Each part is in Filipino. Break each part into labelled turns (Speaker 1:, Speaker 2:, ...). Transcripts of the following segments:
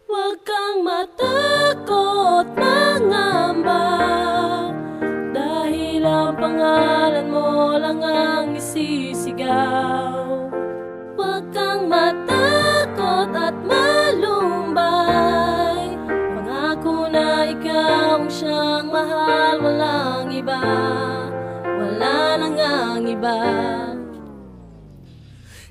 Speaker 1: Huwag kang matakot, mangamba, dahil ang pangalan mo lang ang isisigaw. Huwag kang matakot at malumbay, pangako na ikaw ang siyang mahal, walang iba, wala nang ang iba.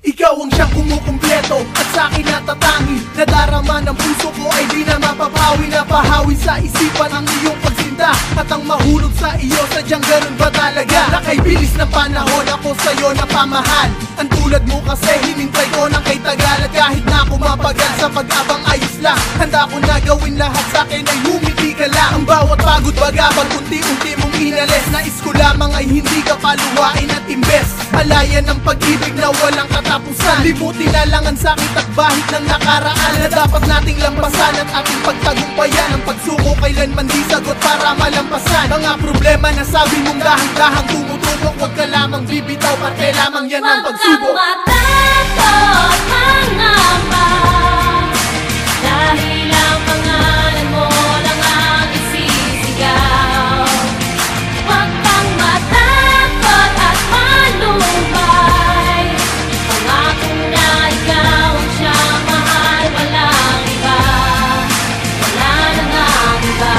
Speaker 2: Ikaw ang siyang kumukumpleto at sa'kin natatangi. Nadarama ng puso ko ay di na mapapawi. Napahawi sa isipan ang iyong pagsinta at ang mahulog sa iyo, sadyang ganun ba talaga? Na kay bilis ng panahon ako sa'yo napamahal. Ang tulad mo kasi hinintay ko ng kay tagal. At kahit na ako mapagal sa pag-abang ayos lang, handa ko na gawin lahat, sa'kin ay humiti ka lang. Ang bawat pagod bagabag unti-unti mong inalis. Nais ko lamang ay hindi ka paluwain at imbes malayan ng pag-ibig na walang katapusan. Limutin na lang ang sakit at bahid ng nakaraan na dapat nating lampasan at ating pagtagumpayan. Ang pagsubok kailanman di sagot para malampasan mga problema na sabi mong dahang-dahang tumutubok. Huwag ka lamang bibitaw, parte lamang yan ang pagsubok.
Speaker 1: Huwag kang matakot, mangamba, dahil ang pangalan mo lang ang isisigaw. Huwag kang matakot at malumbay, pangako na ikaw ang siyang mahal, walang iba, wala nang ang iba,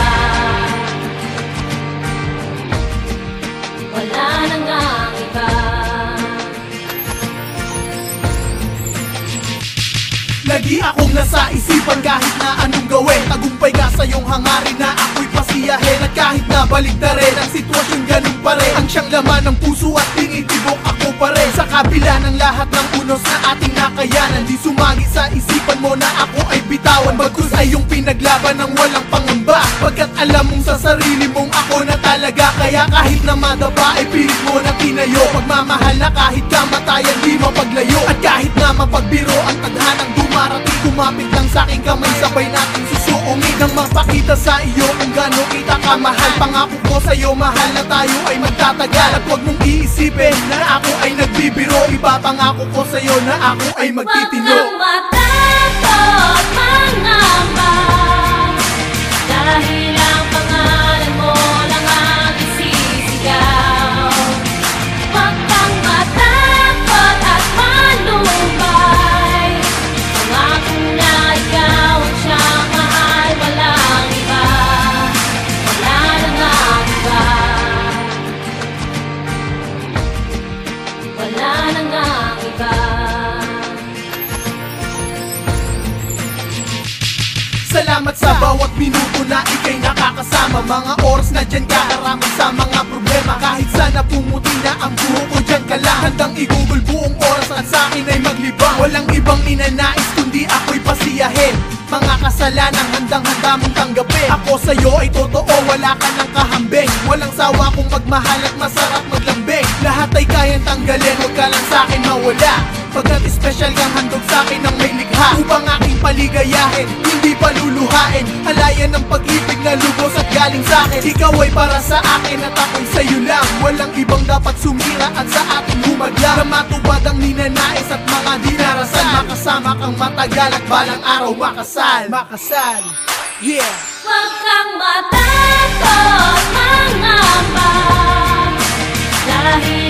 Speaker 1: wala nang ang iba.
Speaker 2: Lagi akong nasa isipan kahit na anong gawin. Tagumpay ka sa iyong hangarin na ako'y pasiyahin. At kahit na baligtarin ang sitwasyon, ganun pa rin ang siyang laman ng puso at tinitibok ako pa rin. Sa kabila ng lahat ng unos na ating nakayanan, di sumagi sa isipan mo na ako ay bitawan. Bagkus ay iyong pinaglaban ng walang pangamba, pagkat alam mong sa sarili mong ako na talaga. Kaya kahit na madapa ay pilit mo na tinayo. Pagmamahal na kahit kamatayan di mapaglayo. At kahit na mapagbiro ang tadhanang dumarating, kumapit lang sa'king kamay, sabay natin susuungin nang mapakita sa iyo kung gaano kita kamahal. Pangako ko sa'yo mahal na tayo ay magtatagal. At huwag mong iisipin na ako ay nagbibiro. Ipapangako ko sa'yo na ako ay magtitino.
Speaker 1: Huwag kang matakot, mangamba, dahil ang pangalan mo lang ang isisigaw. Huwag kang matakot at malumbay, pangako na ikaw ang siyang mahal, walang iba, wala nang ang iba, wala nang ang iba.
Speaker 2: Salamat sa bawat minuto na ika'y nakakasama. Mga oras na dyan ka, haramang sa mga problema. Kahit sana pumuti na ang buho ko, dyan ka lang. Handang igugol buong oras at sa'kin ay maglibang. Walang ibang ninanais kundi ako'y pasiyahin. Mga kasalanang handang-handa mong tanggapin. Ako sa'yo ay totoo, wala ka ng kahambing. Walang sawa kong magmahal at masarap maglambing. Lahat ay kayang tanggalin, huwag ka lang sa'kin mawala. Pagkat espesyal kang handog sa'kin ng may likha, upang aking paligayahin, hindi paluluhain. Halayan ng pag-ibig na lubos at galing sa'kin. Ikaw ay para sa akin at ako'y sa'yo lang. Walang ibang dapat sumira at sa ating humadlang. Na matupad ang ninanais at mga dinarasan. Makasama kang matagal at balang araw makasal. Makasal, yeah.
Speaker 1: Huwag kang matakot, mangamba, dahil